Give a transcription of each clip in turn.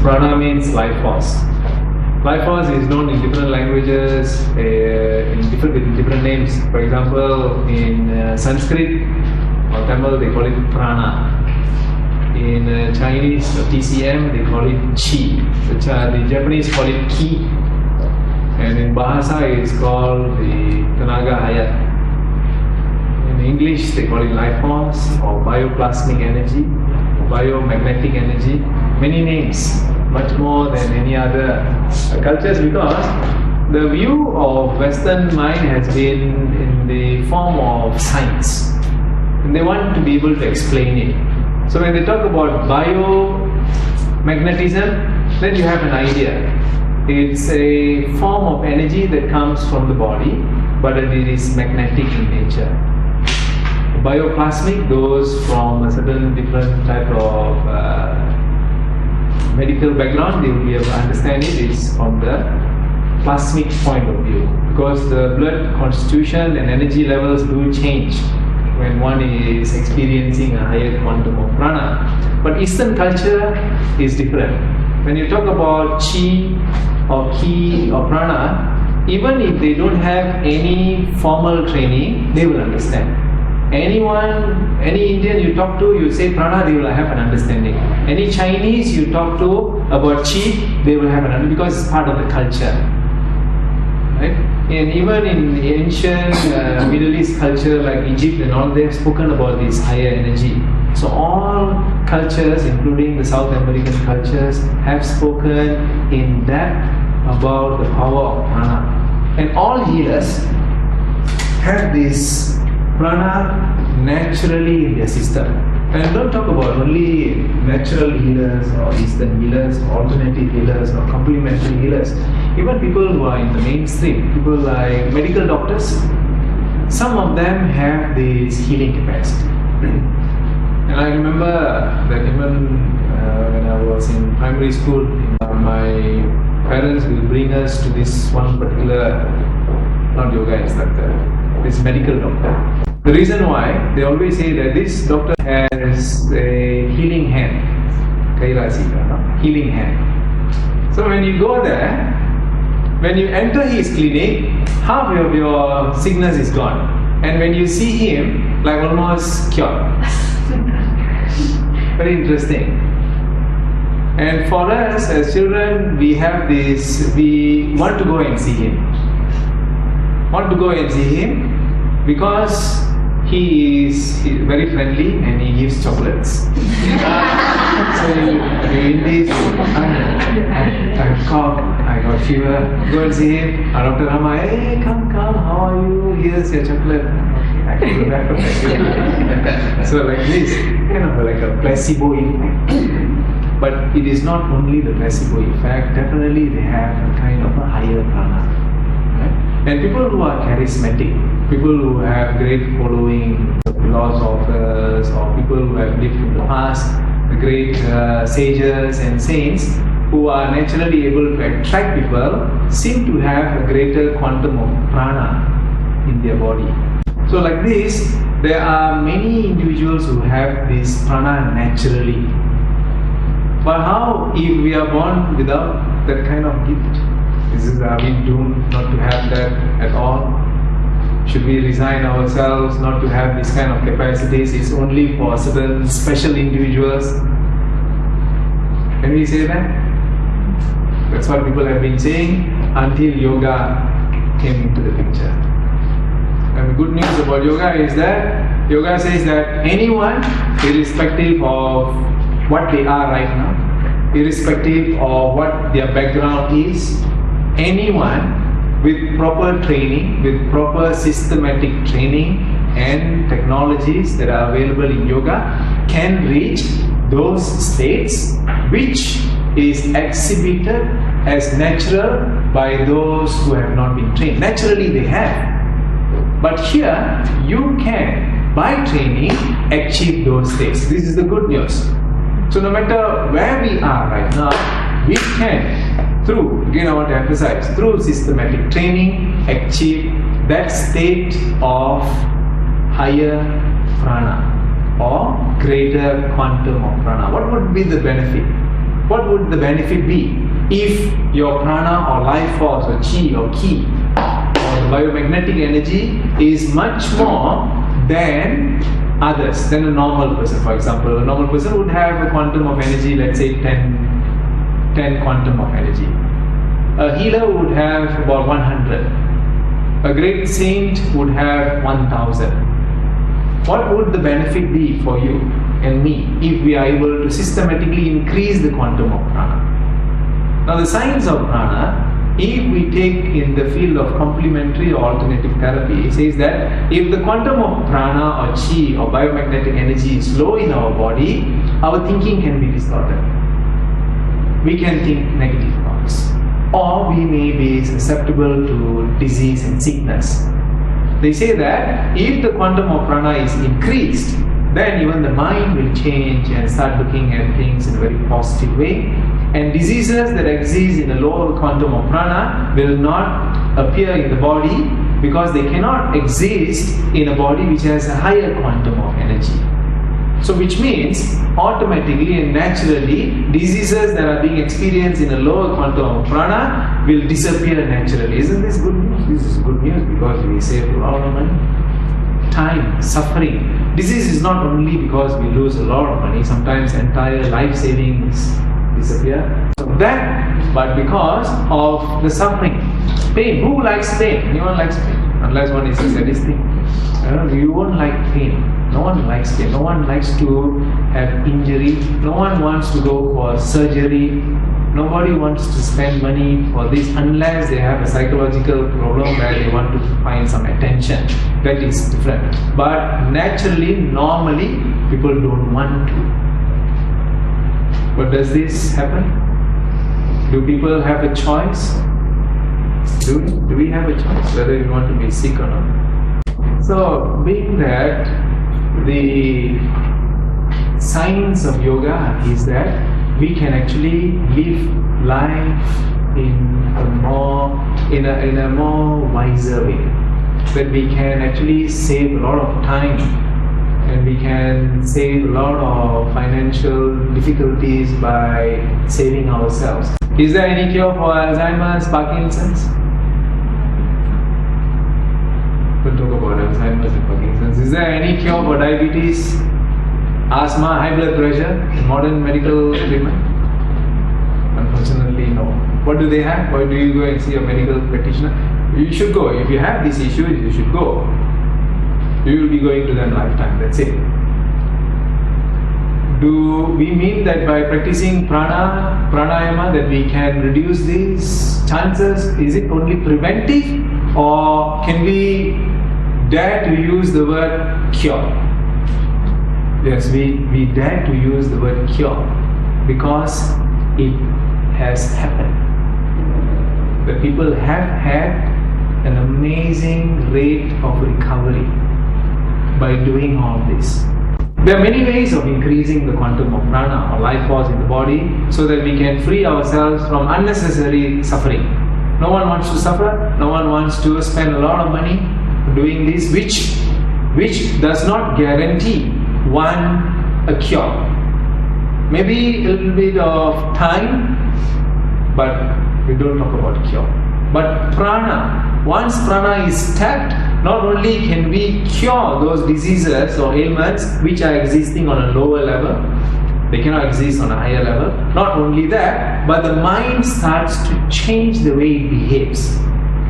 Prana means life force. Life force is known in different languages, with different names. For example, in Sanskrit or Tamil, they call it prana. In Chinese or TCM, they call it chi. The Japanese call it ki. And in Bahasa, it's called the Tenaga Hayat. In English, they call it life force or bioplasmic energy, biomagnetic energy. Many names, much more than any other cultures, because the view of Western mind has been in the form of science, and they want to be able to explain it. So when they talk about biomagnetism, then you have an idea. It's a form of energy that comes from the body, but it is magnetic in nature. Bioplasmic goes from a certain different type of medical background. They will be able to understand it. It's from the plasmic point of view, because the blood constitution and energy levels do change when one is experiencing a higher quantum of prana. But Eastern culture is different. When you talk about chi or ki or prana, even if they don't have any formal training, they will understand. Anyone, any Indian you talk to, you say prana, they will have an understanding. Any Chinese you talk to about chi, they will have an understanding, because it's part of the culture. Right? And even in ancient Middle East culture like Egypt and all, they have spoken about this higher energy. So all cultures, including the South American cultures, have spoken in depth about the power of prana. And all healers have this prana naturally in their system. And don't talk about only natural healers or Eastern healers, or alternative healers or complementary healers. Even people who are in the mainstream, people like medical doctors, some of them have this healing capacity. And I remember that even when I was in primary school, my parents will bring us to this one particular, not yoga instructor, this medical doctor. The reason why, they always say that this doctor has a healing hand, healing hand. So when you go there, when you enter his clinic, half of your sickness is gone. And when you see him, like almost cured. Very interesting. And for us as children, we have this, we want to go and see him. Because he is very friendly and he gives chocolates. So in this, I cough, I got fever, go and see him. Dr. Rama, hey, come, how are you? Here's your chocolate. Okay, I can go back to my So like this, kind of like a placebo effect. But it is not only the placebo effect, definitely they have a kind of a higher prana. Right? And people who are charismatic, people who have great following, philosophers, or people who have lived in the past, the great sages and saints, who are naturally able to attract people, seem to have a greater quantum of prana in their body. So like this, there are many individuals who have this prana naturally. But how if we are born without that kind of gift? Are we doomed not to have that at all? Should we resign ourselves not to have this kind of capacities? It's only for certain special individuals. Can we say that? That's what people have been saying until yoga came into the picture. And the good news about yoga is that yoga says that anyone, irrespective of what they are right now, irrespective of what their background is, anyone with proper training, with proper systematic training and technologies that are available in yoga, can reach those states which is exhibited as natural by those who have not been trained. Naturally they have. But here, you can, by training, achieve those states. This is the good news. So no matter where we are right now, we can, through, again I want to emphasize, through systematic training, achieve that state of higher prana or greater quantum of prana. What would be the benefit? what would the benefit be if your prana or life force or chi or ki or biomagnetic energy is much more than others, than a normal person? For example, a normal person would have a quantum of energy, let's say 10 quantum of energy. A healer would have about 100. A great saint would have 1000. What would the benefit be for you and me if we are able to systematically increase the quantum of prana? Now the science of prana, if we take in the field of complementary or alternative therapy, it says that if the quantum of prana or chi or biomagnetic energy is low in our body, our thinking can be distorted. We can think negative thoughts, or we may be susceptible to disease and sickness. They say that if the quantum of prana is increased, then even the mind will change and start looking at things in a very positive way. And diseases that exist in a lower quantum of prana will not appear in the body because they cannot exist in a body which has a higher quantum of energy. So which means automatically and naturally diseases that are being experienced in a lower quantum of prana will disappear naturally. Isn't this good news? This is good news because we save a lot of money. Time, suffering. Disease is not only because we lose a lot of money, sometimes entire life savings disappear. But because of the suffering. Pain. Who likes pain? Anyone likes pain? Unless one is a sadistic. You won't like pain. No one likes pain. No one likes to have injury. No one wants to go for surgery. Nobody wants to spend money for this unless they have a psychological problem where they want to find some attention. That is different. But naturally, normally, people don't want to. But does this happen? Do people have a choice? Do we have a choice whether we want to be sick or not? So, being that the science of yoga is that we can actually live life in a more wiser way. That we can actually save a lot of time and we can save a lot of financial difficulties by saving ourselves. Is there any cure for Alzheimer's, Parkinson's? We'll talk about Alzheimer's and Parkinson's. Is there any cure for diabetes, asthma, high blood pressure in modern medical treatment? Unfortunately, no. What do they have? Why do you go and see a medical practitioner? You should go. If you have these issues, you should go. You will be going to them lifetime. That's it. Do we mean that by practicing pranayama that we can reduce these chances? Is it only preventive, or can we dare to use the word cure? Yes, we dare to use the word cure because it has happened. The people have had an amazing rate of recovery by doing all this. There are many ways of increasing the quantum of prana or life force in the body so that we can free ourselves from unnecessary suffering. No one wants to suffer, no one wants to spend a lot of money doing this, which does not guarantee one a cure. Maybe a little bit of time, but we don't talk about cure. But prana, once prana is tapped, not only can we cure those diseases or ailments which are existing on a lower level, they cannot exist on a higher level. Not only that, but the mind starts to change the way it behaves.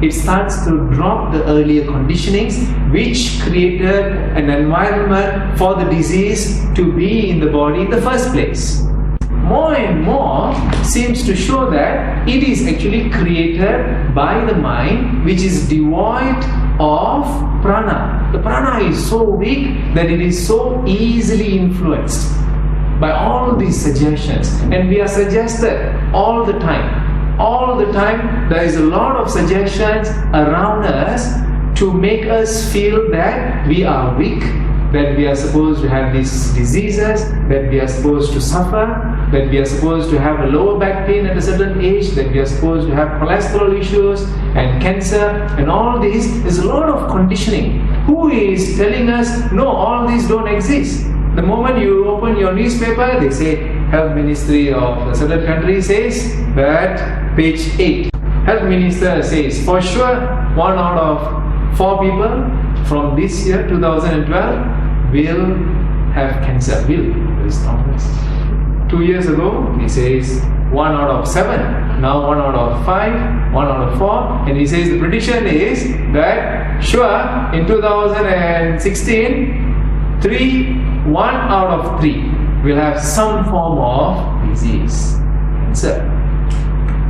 It starts to drop the earlier conditionings which created an environment for the disease to be in the body in the first place. More and more seems to show that it is actually created by the mind which is devoid of prana. The prana is so weak that it is so easily influenced by all these suggestions, and we are suggested all the time. All the time there is a lot of suggestions around us to make us feel that we are weak, that we are supposed to have these diseases, that we are supposed to suffer, that we are supposed to have a lower back pain at a certain age, that we are supposed to have cholesterol issues and cancer, and all this. There's a lot of conditioning. Who is telling us, no, all these don't exist? The moment you open your newspaper, they say, Health Ministry of a certain country says that page 8. Health Minister says for sure 1 out of 4 people from this year 2012 will have cancer. Will. Very strong words. 2 years ago he says 1 out of 7. Now 1 out of 5, 1 out of 4, and he says the prediction is that sure in 2016 1 out of 3 will have some form of disease, cancer.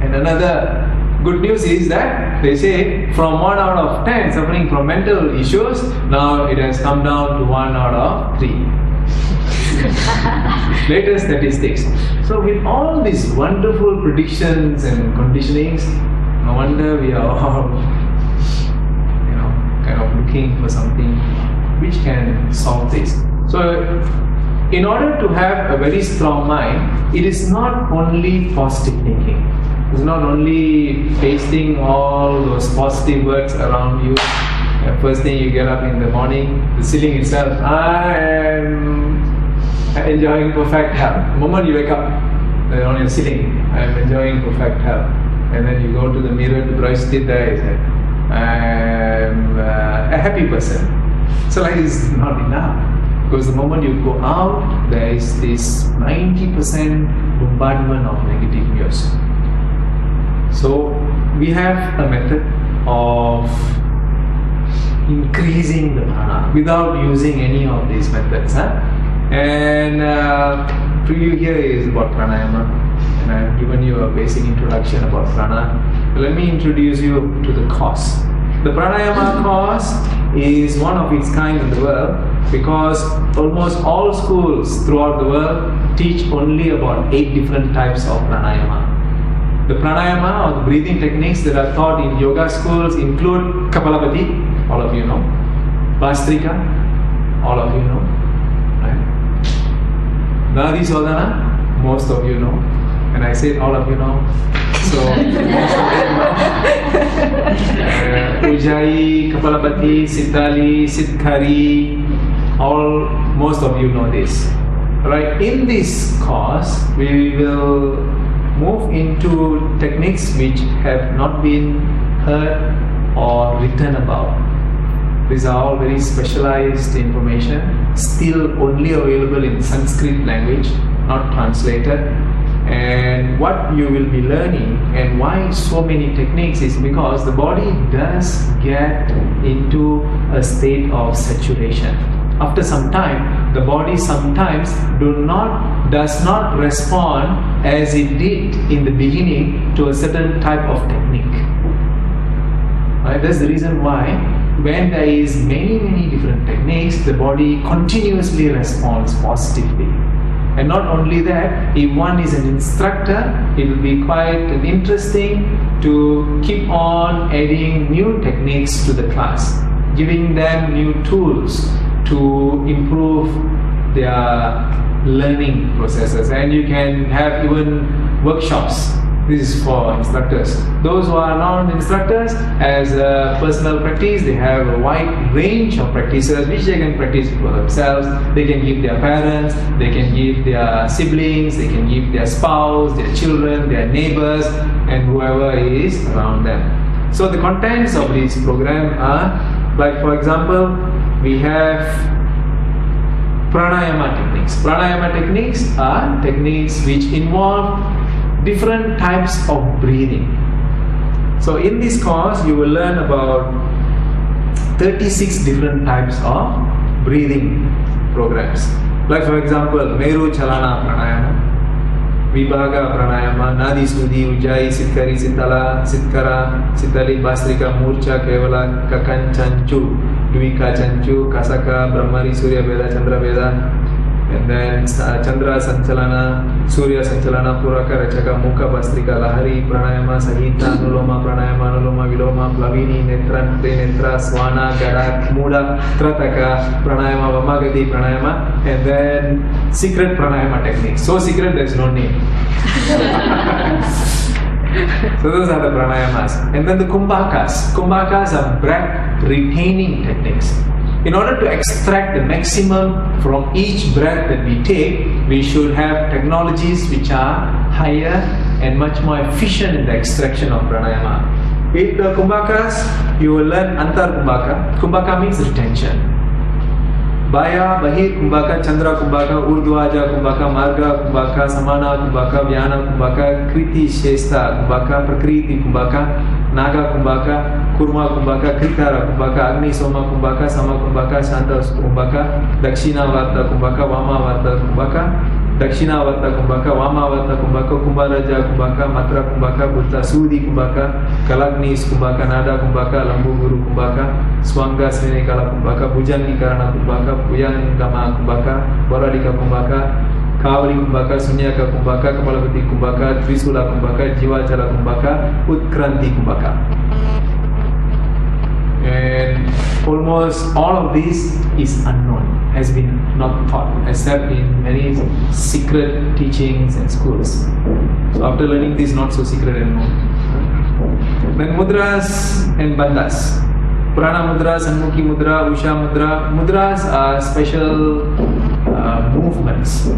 And another good news is that they say from 1 out of 10 suffering from mental issues, now it has come down to 1 out of 3. Latest statistics. So with all these wonderful predictions and conditionings, no wonder we are all, kind of looking for something which can solve this. So in order to have a very strong mind, it is not only positive thinking. It's not only pasting all those positive words around you. First thing you get up in the morning, the ceiling itself, I am enjoying perfect health. The moment you wake up on your ceiling, I am enjoying perfect health. And then you go to the mirror, the brush it there, you say, I am a happy person. So like this is not enough. Because the moment you go out, there is this 90% bombardment of negative news. So we have a method of increasing the prana without using any of these methods. And to you here is about pranayama, and I have given you a basic introduction about prana. Let me introduce you to the course. The pranayama course is one of its kind in the world because almost all schools throughout the world teach only about 8 different types of pranayama. The pranayama or the breathing techniques that are taught in yoga schools include Kapalabhati, all of you know, Bhastrika, all of you know, right? Nadi Sodhana, most of you know, and I said all of you know, so most of you know. Ujjayi, Kapalabhati, Siddhali, Siddhkari, most of you know this. Right? In this course, we will move into techniques which have not been heard or written about. These are all very specialized information, still only available in Sanskrit language, not translated. And what you will be learning and why so many techniques is because the body does get into a state of saturation. After some time, the body sometimes does not respond as it did in the beginning to a certain type of technique. Right? That's the reason why when there is many different techniques, the body continuously responds positively. And not only that, if one is an instructor, it will be quite interesting to keep on adding new techniques to the class, giving them new tools to improve their learning processes. And you can have even workshops. This is for instructors. Those who are non-instructors, as a personal practice, they have a wide range of practices which they can practice for themselves. They can give their parents, they can give their siblings, they can give their spouse, their children, their neighbors, and whoever is around them. So the contents of this program are, like for example, we have pranayama techniques. Pranayama techniques are techniques which involve different types of breathing. So in this course you will learn about 36 different types of breathing programs. Like for example, Meru Chalana Pranayama, Vibhaga Pranayama, Nadi Sudhi, Ujjayi, Siddhkari, Siddhala, Siddhkara, Siddhali, Bhastrika, Murcha, Kevala, Kakan, Chanchu, Dvika, Chanchu, Kasaka, Brahmari, Surya Veda, Chandra Veda, and then Chandra Sanchalana, Surya Sanchalana, Puraka, Rachaka, Mukha, Bhastrika, Lahari, Pranayama, Sahita, Nuloma, Pranayama, Nuloma, Viloma, Plavini, Netra, Netra, Swana, Garak, Muda, Trataka, Pranayama, Vamagati, Pranayama, and then secret Pranayama techniques. So secret there's no name. So those are the pranayamas. And then the kumbhakas. Kumbhakas are breath retaining techniques. in order to extract the maximum from each breath that we take, we should have technologies which are higher and much more efficient in the extraction of pranayama. In the kumbhakas, you will learn antar kumbhaka. Kumbhaka means retention. Baya, Bahir kumbhaka, Chandra kumbhaka, Urdhvaja kumbhaka, Marga kumbhaka, Samana kumbhaka, Vyana kumbhaka, Kriti Shesta kumbhaka, Prakriti kumbhaka, Naga kumbhaka, Kurma kumbhaka, Kritara kumbhaka, Agni Soma kumbhaka, Sama kumbhaka, Shanta kumbhaka, Dakshina Varta kumbhaka, Vama Varta kumbhaka, Dakshina Varta kumbhaka, Vama Varta kumbhaka, Kumbharaja kumbhaka, Matra kumbhaka, Butta Sudi kumbhaka, Kalagnis kumbhaka, Nada kumbhaka, Lambu Guru kumbhaka, Swanga Srinekala kumbhaka, Bhujangikarana kumbhaka, Puyangama kumbhaka, Varadika kumbhaka, Kavali kumbhaka, Sunyaka kumbhaka, Kapalapati kumbhaka, Trisula kumbhaka, Jivachala kumbhaka, Utkranti kumbhaka. And almost all of this is unknown, has been not taught except in many secret teachings and schools. So after learning this, not so secret anymore. Then mudras and bandhas. Prana mudra, Sanmukhi mudra, Usha mudra. Mudras are special movements,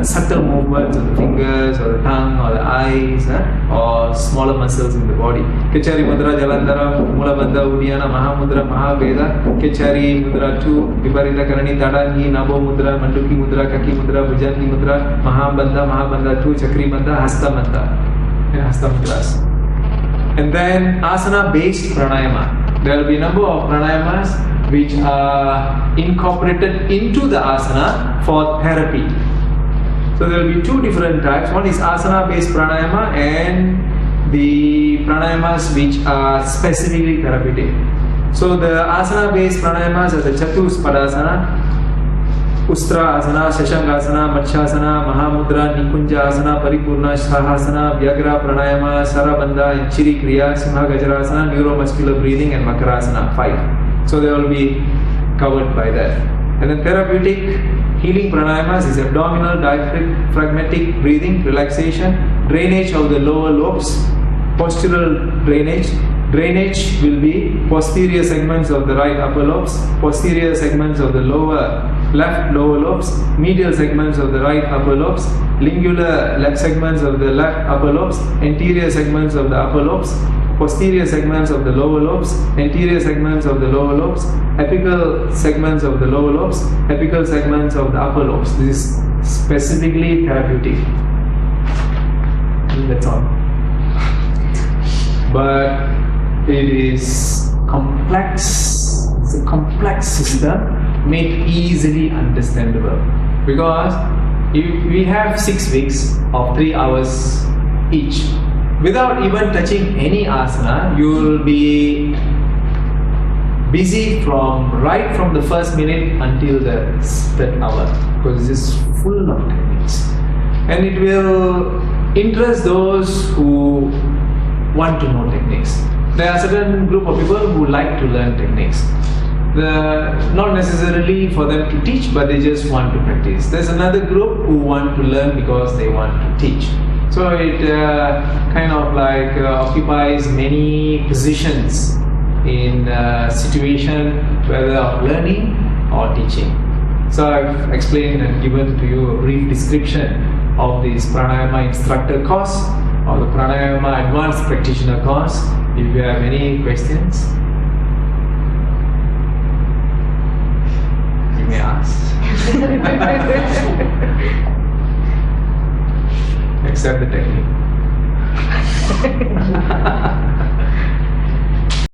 subtle movements of the fingers or the tongue or the eyes or smaller muscles in the body. Kechari mudra, Jalandhara, Mula Bandha, Udiyana, Mahamudra, Mahaveda. Kechari mudra 2, Viparita Karani, Tadangi, Nabo mudra, Manduki mudra, Kaki mudra, Bhujangi mudra, Mahabandha 2, Chakri bandha, Hasta bandha. And Hasta mudras. And then asana based pranayama. There will be a number of pranayamas which are incorporated into the asana for therapy. So there will be two different types. One is asana based pranayama and the pranayamas which are specifically therapeutic. So the asana based pranayamas are the Chatuspadasana, Ustra asana, Shashangasana, Matshasana, Mahamudra, Nikunja asana, Paripurna, Shahasana, Vyagra pranayama, Sarabandha, and Chiri Kriya, Simha Gajrasana, neuromuscular breathing, and Makarasana. 5. So they will be covered by that. And then therapeutic healing pranayamas is abdominal, diaphragmatic breathing, relaxation, drainage of the lower lobes, postural drainage. Drainage will be posterior segments of the right upper lobes, posterior segments of the left lower lobes, medial segments of the right upper lobes, lingular left segments of the left upper lobes, anterior segments of the upper lobes, posterior segments of the lower lobes, anterior segments of the lower lobes, apical segments of the lower lobes, apical segments of the upper lobes. This is specifically therapeutic. That's all. But it is complex. It's a complex system made easily understandable. Because if we have 6 weeks of 3 hours each, without even touching any asana, you will be busy right from the first minute until the third hour, because it's full of techniques. And it will interest those who want to know techniques. There are a certain group of people who like to learn techniques. Not necessarily for them to teach, but they just want to practice. There's another group who want to learn because they want to teach. So it kind of like occupies many positions in a situation whether of learning or teaching. So I've explained and given to you a brief description of this Pranayama Instructor course or the Pranayama Advanced Practitioner Course. If you have any questions, you may ask. Except the technique.